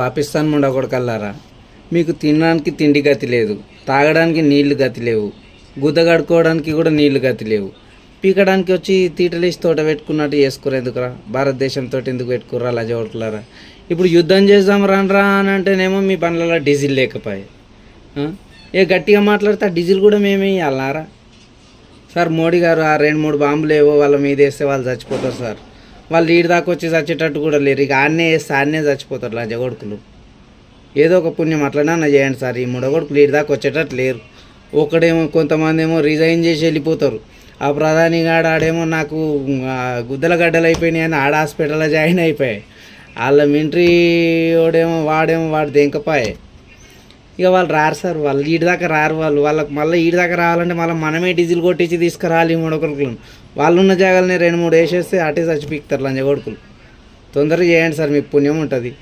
పాకిస్తాన్ ముండకొడకల్లారా, మీకు తినడానికి తిండి గతి లేదు, తాగడానికి నీళ్లు గతి లేవు, గుద్ద కడుక్కోవడానికి కూడా నీళ్లు గతి లేవు. పీకడానికి వచ్చి తీటలేసి తోట పెట్టుకున్నట్టు చేసుకోరు ఎందుకురా? భారతదేశంతో ఎందుకు పెట్టుకుర్రా అలా చోట్లరా? ఇప్పుడు యుద్ధం చేద్దాం రండ్రా అని అంటేనేమో మీ పనులలో డీజిల్ లేకపోయే. ఏ గట్టిగా మాట్లాడితే ఆ డీజిల్ కూడా మేమే ఇవ్వాలరా? సార్ మోడీ గారు ఆ 2-3 బాంబులు ఏవో వాళ్ళ మీద వేస్తే వాళ్ళు చచ్చిపోతారు సార్. వాళ్ళు ఈడి దాకా వచ్చి చచ్చేటట్టు కూడా లేరు. ఇక ఆడనే వేస్తే ఆడనే చచ్చిపోతారు లంజగొడుకులు. ఏదో ఒక పుణ్యం అట్లనే చేయండి సార్. ఈ ముడగొడుకులు ఈడి దాకా వచ్చేటట్టు లేరు. ఒకడేమో కొంతమంది ఏమో రిజైన్ చేసి వెళ్ళిపోతారు. ఆ ప్రధాని గాడు ఆడేమో నాకు గుద్దల గడ్డలు అయిపోయినాయి అని ఆడ హాస్పిటల్లో జాయిన్ అయిపోయాయి. వాళ్ళ మిలిటరీ వాడేమో వాడు దెంకపోయే. ఇక వాళ్ళు రారు సార్, వాళ్ళు ఈడి దాకా రారు. వాళ్ళకి మళ్ళీ ఈడి దాకా రావాలంటే మళ్ళీ మనమే డీజిల్ కొట్టించి తీసుకురావాలి ఈ ముడకొడుకులను. వాళ్ళు ఉన్న జాగాలని 2-3 వేసేస్తే అటే చచ్చిపిస్తారు లంజ కొడుకులు. తొందరగా చేయండి సార్, మీకు పుణ్యం ఉంటుంది.